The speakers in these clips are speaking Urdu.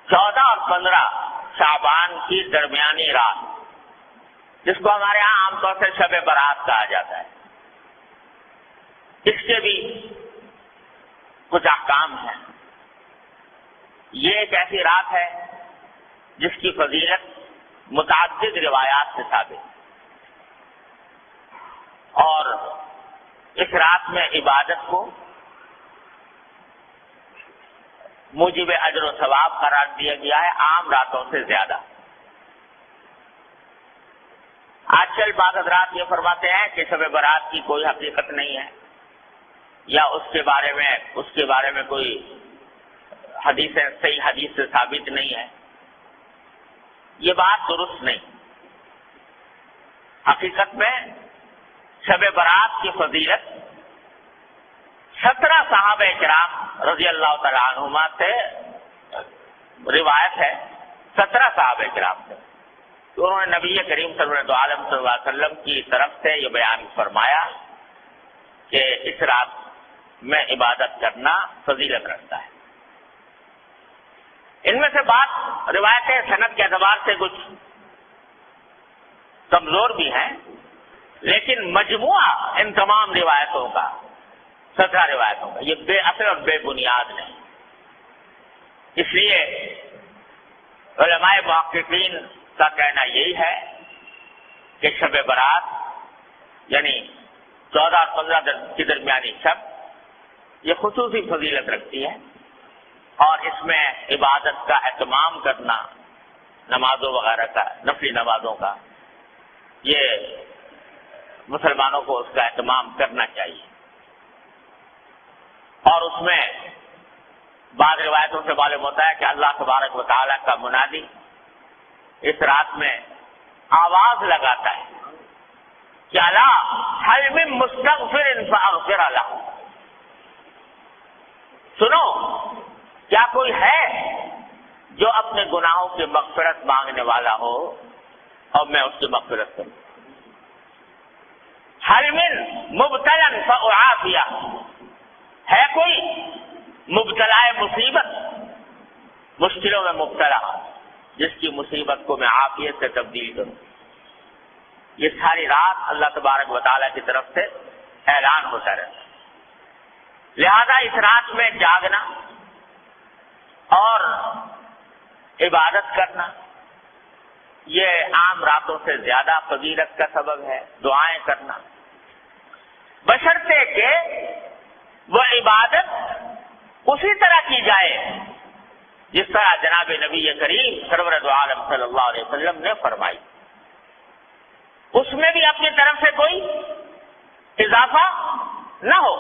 14 اور 15 شعبان کی درمیانی رات، جس کو ہمارے ہاں عام طور سے شب برات کہا جاتا ہے، اس کے بھی کچھ احکام ہیں۔ یہ ایک ایسی رات ہے جس کی فضیلت متعدد روایات سے ثابت ہے، اور اس رات میں عبادت کو موجب اجر و ثواب قرار دیا گیا ہے عام راتوں سے زیادہ۔ آج کل بعض حضرات یہ فرماتے ہیں کہ شب برات کی کوئی حقیقت نہیں ہے، یا اس کے بارے میں کوئی صحیح حدیث سے ثابت نہیں ہے۔ یہ بات درست نہیں۔ حقیقت میں شب برات کی فضیلت 17 صحابہ کرام رضی اللہ تعالی عنہما سے روایت ہے، 17 صحابہ کرام سے، تو انہوں نے نبی کریم صلی اللہ علیہ وسلم کی طرف سے یہ بیان فرمایا کہ اس رات میں عبادت کرنا فضیلت رکھتا ہے۔ ان میں سے بات روایتیں سند کے اعتبار سے کچھ کمزور بھی ہیں، لیکن مجموعہ ان تمام روایتوں کا 17 روایتوں کا یہ بے اثر اور بے بنیاد نہیں۔ اس لیے علماء محققین کا کہنا یہی ہے کہ شب برات یعنی 14 اور 15 کی درمیانی شب یہ خصوصی فضیلت رکھتی ہے، اور اس میں عبادت کا اہتمام کرنا، نمازوں وغیرہ کا، نفلی نمازوں کا، یہ مسلمانوں کو اس کا اہتمام کرنا چاہیے۔ اور اس میں بعض روایتوں سے معلوم ہوتا ہے کہ اللہ تبارک و تعالیٰ کا منادی اس رات میں آواز لگاتا ہے کہ الا هل من مستغفر فاغفر له، سنو کیا کوئی ہے جو اپنے گناہوں کی مغفرت مانگنے والا ہو اور میں اس کی مغفرت کروں۔ هل من مبتلا فاعافیہ، ہے کوئی مبتلا مصیبت، مشکلوں میں مبتلا، جس کی مصیبت کو میں عافیت سے تبدیل کروں۔ یہ ساری رات اللہ تبارک و تعالیٰ کی طرف سے اعلان ہوتا رہتا ہے۔ لہذا اس رات میں جاگنا اور عبادت کرنا یہ عام راتوں سے زیادہ فضیلت کا سبب ہے۔ دعائیں کرنا، بشرطے کہ وہ عبادت اسی طرح کی جائے جس طرح جناب نبی کریم سرور دو عالم صلی اللہ علیہ وسلم نے فرمائی، اس میں بھی اپنی طرف سے کوئی اضافہ نہ ہو۔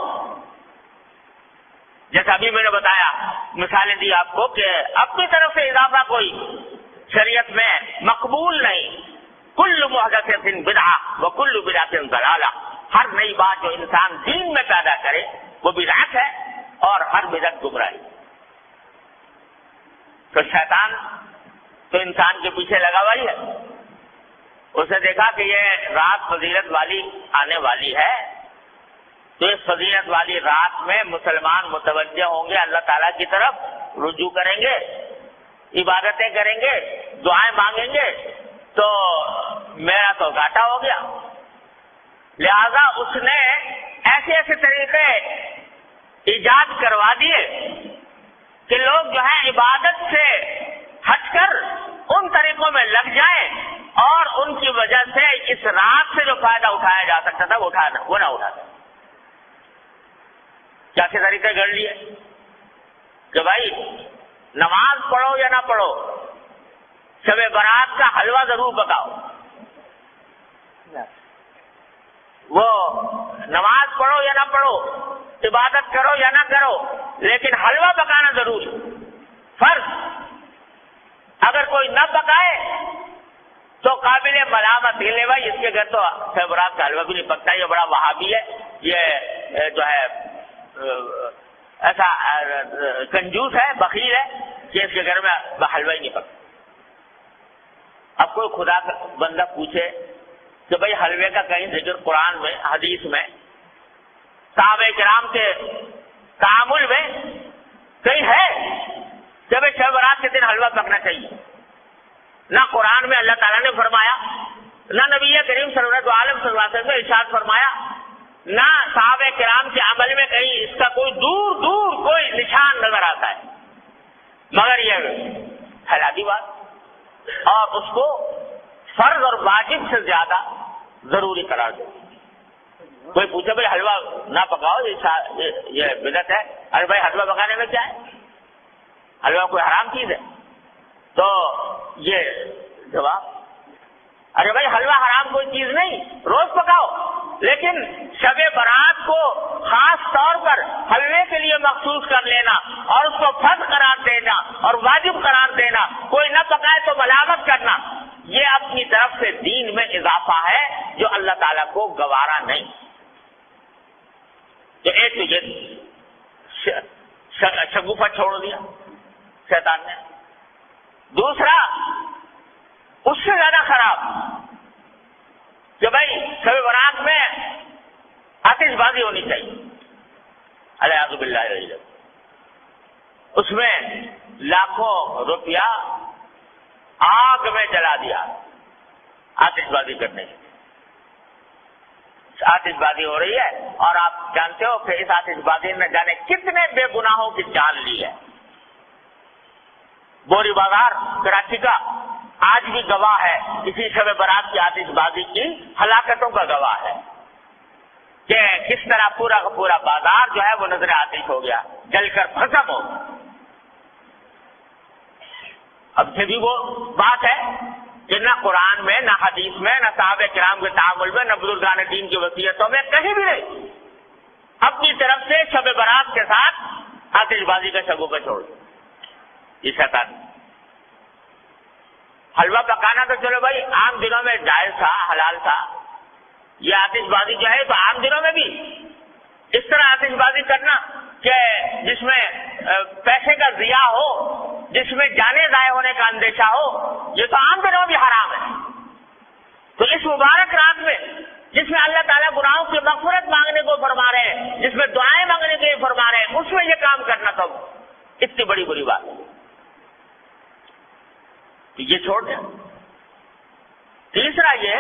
جیسا ابھی میں نے بتایا، مثالیں دی آپ کو کہ اپنی طرف سے اضافہ کوئی شریعت میں مقبول نہیں۔ کل محدثۃ بدعہ وکل بدعۃ ضلالہ، ہر نئی بات جو انسان دین میں پیدا کرے وہ بدعت ہے، اور ہر بدعت گمراہی۔ تو شیطان تو انسان کے پیچھے لگا ہوا ہی ہے، اسے دیکھا کہ یہ رات فضیلت والی آنے والی ہے، تو اس فضیلت والی رات میں مسلمان متوجہ ہوں گے، اللہ تعالیٰ کی طرف رجوع کریں گے، عبادتیں کریں گے، دعائیں مانگیں گے، تو میرا تو گھاٹا ہو گیا۔ لہذا اس نے ایسے ایسے طریقے ایجاد کروا دیے کہ لوگ جو ہے عبادت سے ہٹ کر ان طریقوں میں لگ جائیں، اور ان کی وجہ سے اس رات سے جو فائدہ اٹھایا جا سکتا تھا وہ نہ اٹھاتا۔ کیسے طریقے گھڑ لیے کہ بھائی نماز پڑھو یا نہ پڑھو، شب برات کا حلوہ ضرور پکاؤ۔ وہ نماز پڑھو یا نہ پڑھو، عبادت کرو یا نہ کرو، لیکن حلوہ پکانا ضرور فرض۔ اگر کوئی نہ پکائے تو قابل ملامت ہے، بھائی اس کے گھر تو شب برات کا حلوہ بھی نہیں پکتا، یہ بڑا وہابی ہے، یہ جو ہے ایسا کنجوس ہے، بخیل ہے کہ اس کے گھر میں حلوہ ہی نہیں پکتا۔ اب کوئی خدا کا بندہ پوچھے کہ بھائی حلوے کا کہیں ذکر قرآن میں، حدیث میں، صحابہ کرام کے تعامل میں کہیں ہے کہ بھائی شب برات کے دن حلوہ پکنا چاہیے. نہ قرآن میں اللہ تعالیٰ نے فرمایا، نہ نبی کریم صلی اللہ علیہ وسلم نے ارشاد فرمایا، نہ صحابہ کرام کے عمل میں کہیں اس کا کوئی دور دور کوئی نشان نظر آتا ہے، مگر یہ حلالی بات اور اس کو فرض اور واجب سے زیادہ ضروری قرار دے. کوئی پوچھے بھائی حلوہ نہ پکاؤ، یہ بدعت ہے. ارے بھائی حلوہ پکانے میں کیا ہے؟ حلوہ کوئی حرام چیز ہے؟ تو یہ جواب، ارے بھائی حلوہ حرام کوئی چیز نہیں، روز پکاؤ، لیکن شب برات کو خاص طور پر حلوے کے لیے مخصوص کر لینا اور اس کو فرض قرار دینا اور واجب قرار دینا، کوئی نہ پکائے تو ملامت کرنا، یہ اپنی طرف سے دین میں اضافہ ہے جو اللہ تعالیٰ کو گوارا نہیں. تو ایک تو یہ شگوفہ چھوڑ دیا شیطان نے. دوسرا اس سے زیادہ خراب کہ بھائی شب برات میں آتش بازی ہونی چاہیے، الیاذ باللہ. اس میں لاکھوں روپیہ آگ میں جلا دیا آتش بازی کرنے کی. آتش بازی ہو رہی ہے اور آپ جانتے ہو کہ اس آتش بازی نے جانے کتنے بے گناہوں کی جان لی ہے. بوری بازار کراچی کا آج بھی گواہ ہے اسی شب برات کی آتش بازی کی ہلاکتوں کا گواہ ہے کہ کس طرح پورا کا پورا بازار جو ہے وہ نظر آتش ہو گیا، جل کر بھسم ہو گیا. اب سے بھی وہ بات ہے کہ نہ قرآن میں، نہ حدیث میں، نہ صحابہ کرام کے تعامل میں، نہ بزرگان دین کی وصیتوں میں کہیں بھی نہیں اپنی طرف سے شب برات کے ساتھ آتش بازی کا شگوفہ چھوڑ دیا. یہ شیطان. حلوہ پکانا تو چلو بھائی عام دنوں میں جائز تھا، حلال تھا. یہ آتش بازی جو ہے تو عام دنوں میں بھی اس طرح آتش بازی کرنا کہ جس میں پیسے کا ضیاع ہو، جس میں جانیں ضائع ہونے کا اندیشہ ہو، یہ تو عام دنوں بھی حرام ہے. تو اس مبارک رات میں جس میں اللہ تعالیٰ گناہوں کی مغفرت مانگنے کو فرما رہے ہیں، جس میں دعائیں مانگنے کے لیے فرما رہے ہیں، اس میں یہ کام کرنا تو اتنی بڑی بری بات ہے. یہ چھوڑ دیں. تیسرا یہ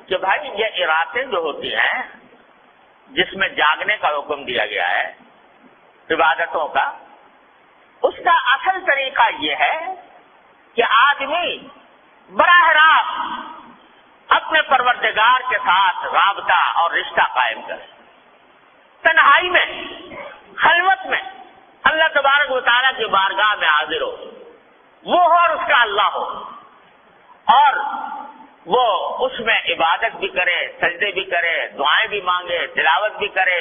کہ بھائی یہ ارادے جو ہوتی ہیں جس میں جاگنے کا حکم دیا گیا ہے عبادتوں کا، اس کا اصل طریقہ یہ ہے کہ آدمی براہ راست اپنے پروردگار کے ساتھ رابطہ اور رشتہ قائم کرے، تنہائی میں، خلوت میں اللہ تبارک و تعالیٰ کی بارگاہ میں حاضر ہو، وہ ہو اور اس کا اللہ ہو، اور وہ اس میں عبادت بھی کرے، سجدے بھی کرے، دعائیں بھی مانگے، تلاوت بھی کرے.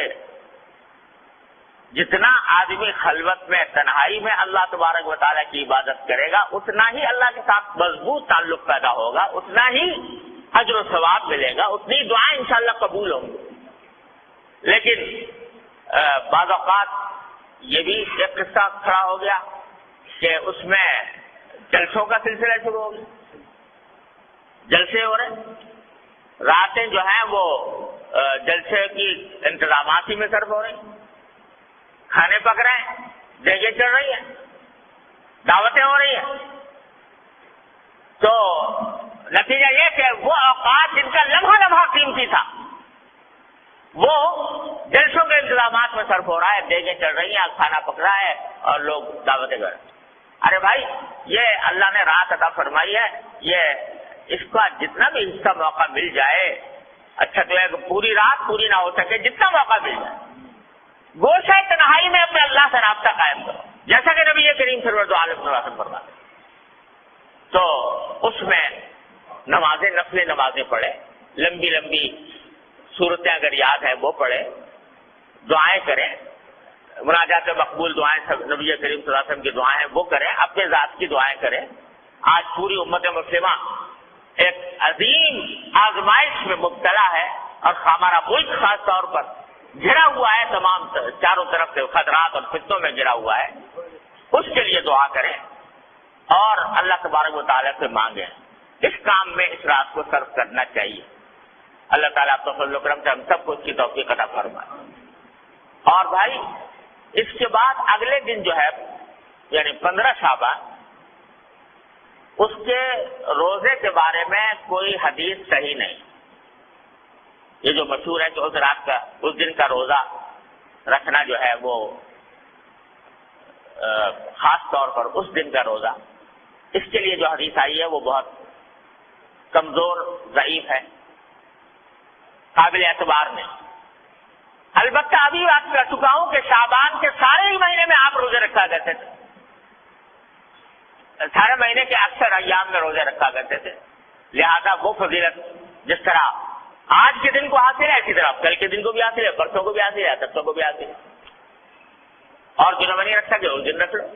جتنا آدمی خلوت میں، تنہائی میں اللہ تبارک و تعالیٰ کی عبادت کرے گا، اتنا ہی اللہ کے ساتھ مضبوط تعلق پیدا ہوگا، اتنا ہی اجر و ثواب ملے گا، اتنی دعائیں انشاءاللہ قبول ہوں گی. لیکن بعض اوقات یہ بھی ایک قصہ کھڑا ہو گیا کہ اس میں جلسوں کا سلسلہ شروع ہو گیا. جلسے ہو رہے، راتیں جو ہیں وہ جلسے کی انتظامات ہی میں صرف ہو رہی، کھانے پک رہے ہیں، دیگیں چڑھ رہی ہیں، دعوتیں ہو رہی ہیں. تو نتیجہ یہ کہ وہ اوقات جن کا لمحہ لمحہ قیمتی تھا وہ جلسوں کے انتظامات میں صرف ہو رہا ہے، دیگیں چڑھ رہی ہیں، کھانا پک رہا ہے اور لوگ دعوتیں کر رہے ہیں. ارے بھائی یہ اللہ نے رات عطا فرمائی ہے، یہ اس کا جتنا بھی حصہ موقع مل جائے، اچھا تو ہے کہ پوری رات پوری نہ ہو سکے، جتنا موقع مل جائے گوشہ تنہائی میں اپنے اللہ سے رابطہ قائم کرو، جیسا کہ نبی کریم صلی اللہ علیہ وسلم فرماتے. تو اس میں نمازیں، نفل نمازیں پڑھے، لمبی لمبی صورتیں اگر یاد ہیں وہ پڑھے، دعائیں کریں، مناجات مقبول دعائیں، نبی کریم صلی اللہ علیہ وسلم کی دعائیں ہیں وہ کریں، اپنے ذات کی دعائیں کریں. آج پوری امت مسلمہ ایک عظیم آزمائش میں مبتلا ہے اور ہمارا ملک خاص طور پر گھرا ہوا ہے، تمام چاروں طرف سے خطرات اور فتنوں میں گھرا ہوا ہے. اس کے لیے دعا کریں اور اللہ تبارک و تعالیٰ سے مانگیں. اس کام میں اس رات کو صرف کرنا چاہیے. اللہ تعالیٰ آپ فضل و کرم سے ہم سب کو اس کی توفیق عطا فرمائے. اور بھائی اس کے بعد اگلے دن جو ہے یعنی 15 شعبان، اس کے روزے کے بارے میں کوئی حدیث صحیح نہیں. یہ جو مشہور ہے کہ اس رات کا اس دن کا روزہ رکھنا جو ہے وہ خاص طور پر اس دن کا روزہ، اس کے لیے جو حدیث آئی ہے وہ بہت کمزور ضعیف ہے، قابل اعتبار نہیں. البتہ ابھی بات کر چکا ہوں کہ شعبان کے سارے ہی مہینے میں آپ روزے رکھا کرتے تھے، سارے مہینے کے اکثر ایام میں روزے رکھا کرتے تھے. لہذا وہ فضیلت جس طرح آج کے دن کو حاصل ہے اسی طرح کل کے دن کو بھی حاصل ہے، پرسوں کو بھی حاصل ہے، ترسوں کو بھی حاصل ہے. اور جنہوں میں نہیں رکھ سکے اس دن رکھ لو.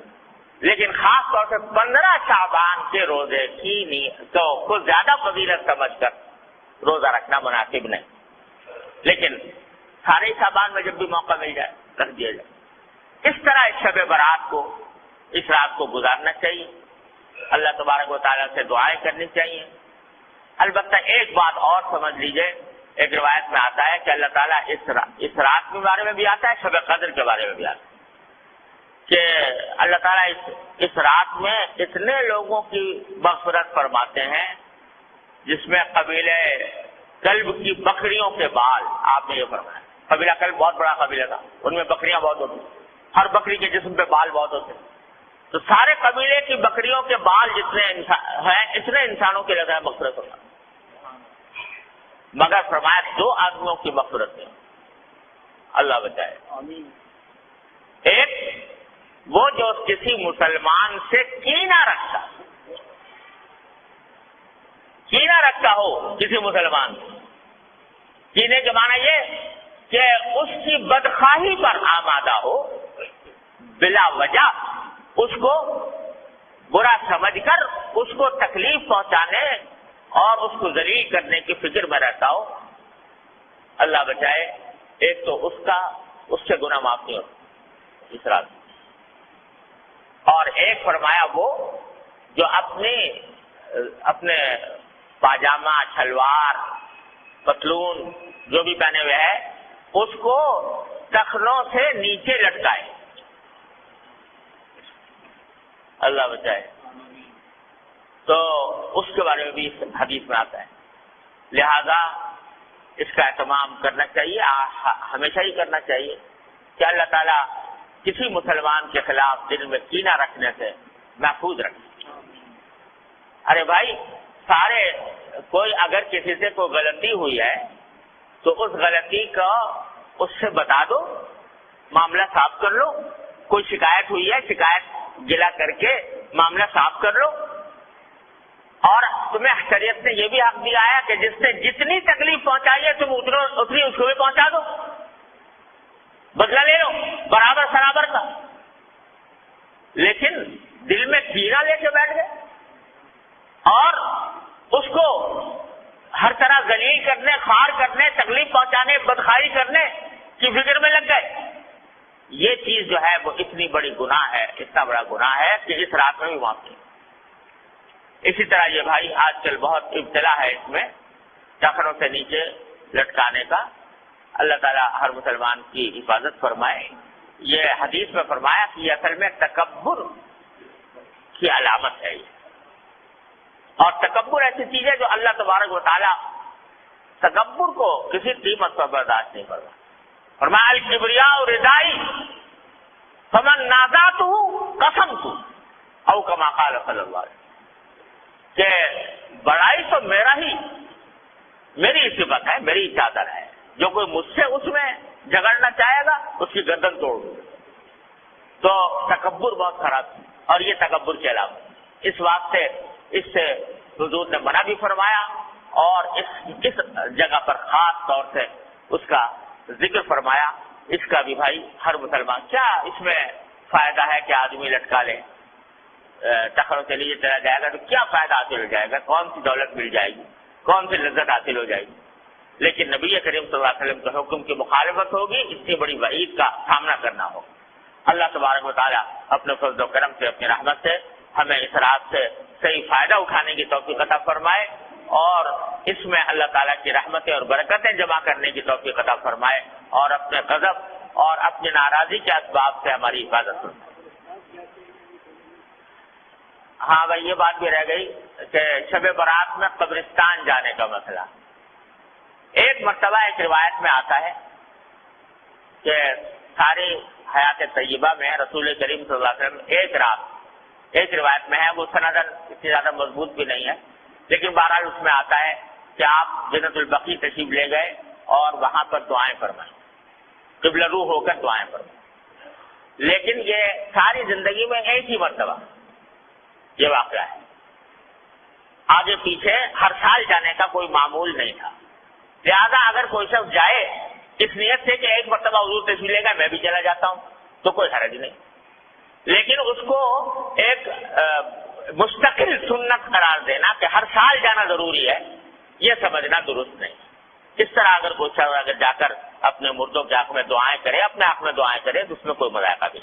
لیکن خاص طور سے 15 شعبان کے روزے کی تو کچھ زیادہ فضیلت سمجھ کر روزہ رکھنا مناسب نہیں. لیکن سارے شعبان میں جب بھی موقع مل جائے رکھ دیا جائے. اس طرح اس شب برات کو، اس رات کو گزارنا چاہیے. اللہ تبارک و تعالیٰ سے دعائیں کرنی چاہیے. البتہ ایک بات اور سمجھ لیجئے، ایک روایت میں آتا ہے کہ اللہ تعالیٰ اس رات کے بارے میں بھی آتا ہے، شب قدر کے بارے میں بھی آتا ہے کہ اللہ تعالیٰ اس رات میں اتنے لوگوں کی مغفرت فرماتے ہیں جس میں قبیلہ کلب کی بکریوں کے بال، آپ نے یہ فرمایا. قبیلہ کلب بہت بڑا قبیلہ تھا، ان میں بکریاں بہت ہوتی، ہر بکری کے جسم پہ بال بہت ہوتے. تو سارے قبیلے کی بکریوں کے بال جتنے ہیں اتنے انسانوں کے لیے مغفرت ہوگا. مگر فرمایا 2 آدمیوں کی مغفرت ہے، اللہ بچائے. ایک وہ جو کسی مسلمان سے کینہ رکھتا ہو کسی مسلمان سے. کینے کے معنی یہ کہ اس کی بدخواہی پر آمادہ ہو، بلا وجہ اس کو برا سمجھ کر اس کو تکلیف پہنچانے اور اس کو ذلیل کرنے کی فکر میں رہتا ہو، اللہ بچائے. ایک تو اس سے گناہ معاف نہیں ہوتا اس رات. اور ایک فرمایا وہ جو اپنے پاجامہ، شلوار، پتلون جو بھی پہنے ہوئے ہے اس کو ٹخنوں سے نیچے لٹکائے، اللہ بچائے. تو اس کے بارے میں بھی حدیث میں آتا ہے. لہذا اس کا اہتمام کرنا چاہیے، ہمیشہ ہی کرنا چاہیے کہ اللہ تعالیٰ کسی مسلمان کے خلاف دل میں کینہ رکھنے سے محفوظ رکھے. ارے بھائی کوئی اگر کسی سے کوئی غلطی ہوئی ہے تو اس غلطی کا اس سے بتا دو، معاملہ صاف کر لو. کوئی شکایت ہوئی ہے، شکایت گلا کر کے معاملہ صاف کر لو. اور تمہیں شریعت نے یہ بھی حق دیا ہے کہ جس سے جتنی تکلیف پہنچائی ہے تم اتنی اس کو بھی پہنچا دو، بدلہ لے لو برابر سرابر کا. لیکن دل میں کینہ لے کے بیٹھ گئے اور اس کو ہر طرح ذلیل کرنے، خوار کرنے، تکلیف پہنچانے، بدخواہی کرنے کی فکر میں لگ گئے. یہ چیز جو ہے وہ اتنی بڑی گناہ ہے، اتنا بڑا گناہ ہے کہ اس رات میں بھی معاف نہیں. اسی طرح یہ بھائی آج کل بہت ابتلا ہے اس میں ٹخنوں سے نیچے لٹکانے کا. اللہ تعالیٰ ہر مسلمان کی حفاظت فرمائے. یہ حدیث میں فرمایا کہ یہ اصل میں تکبر کی علامت ہے. اور تکبر ایسی چیز ہے جو اللہ تبارک و تعالیٰ تکبر کو کسی قیمت پر برداشت نہیں کرتا. فرمایا الکبریاء ردائی فمن نازعتہ قسمت او کما قال صلی اللہ علیہ وسلم کہ بڑائی تو میری صفت ہے، میری چادر ہے. جو کوئی مجھ سے اس میں جھگڑنا چاہے گا اس کی گردن توڑ دوں. تو تکبر بہت خراب ہے اور یہ تکبر کے علاوہ اس واسطے اس سے حضور نے منع بھی فرمایا اور اس جگہ پر خاص طور سے اس کا ذکر فرمایا. اس کا بھی بھائی ہر مسلمان، کیا اس میں فائدہ ہے کہ آدمی لٹکا لے، ٹخنوں سے لیے چلا جائے گا تو کیا فائدہ حاصل ہو جائے گا، کون سی دولت مل جائے گی، کون سی لذت حاصل ہو جائے گی. لیکن نبی کریم صلی اللہ علیہ وسلم کے حکم کی مخالفت ہوگی، اتنی بڑی وعید کا سامنا کرنا ہوگا. اللہ تبارک و تعالیٰ اپنے فضل و کرم سے، اپنی رحمت سے ہمیں اس رات سے صحیح فائدہ اٹھانے کی توفیق عطا فرمائے اور اس میں اللہ تعالیٰ کی رحمتیں اور برکتیں جمع کرنے کی توفیق عطا فرمائے اور اپنے غضب اور اپنی ناراضی کے اسباب سے ہماری حفاظت فرمائے. ہاں بھائی یہ بات بھی رہ گئی کہ شب برات میں قبرستان جانے کا مسئلہ. ایک مرتبہ ایک روایت میں آتا ہے کہ ساری حیات طیبہ میں رسول کریم صلی اللہ علیہ وسلم ایک رات، ایک روایت میں ہے، وہ سندن اتنی زیادہ مضبوط بھی نہیں ہے، لیکن بہرحال اس میں آتا ہے کہ آپ جنت البقیع تشریف لے گئے اور وہاں پر دعائیں فرمائیں، قبلہ رو ہو کر دعائیں فرمائیں. لیکن یہ ساری زندگی میں ایک ہی مرتبہ یہ واقعہ ہے، آگے پیچھے ہر سال جانے کا کوئی معمول نہیں تھا. لہذا اگر کوئی شخص جائے اس نیت سے کہ ایک مرتبہ حضور تشریف لے گا میں بھی چلا جاتا ہوں تو کوئی حرج نہیں، لیکن اس کو ایک مستقل سنت قرار دینا کہ ہر سال جانا ضروری ہے، یہ سمجھنا درست نہیں. اس طرح اگر کوئی شخص اگر جا کر اپنے مردوں کے حق میں دعائیں کرے، اپنے حق میں دعائیں کرے تو اس میں کوئی مذائقہ بھی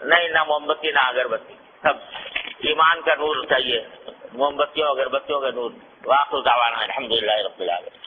نہیں، نہ موم بتی نہ اگربتی، سب ایمان کا نور چاہیے، موم بتیوں اگربتیوں کا نور. واخر دعوانا الحمدللہ رب العالمین.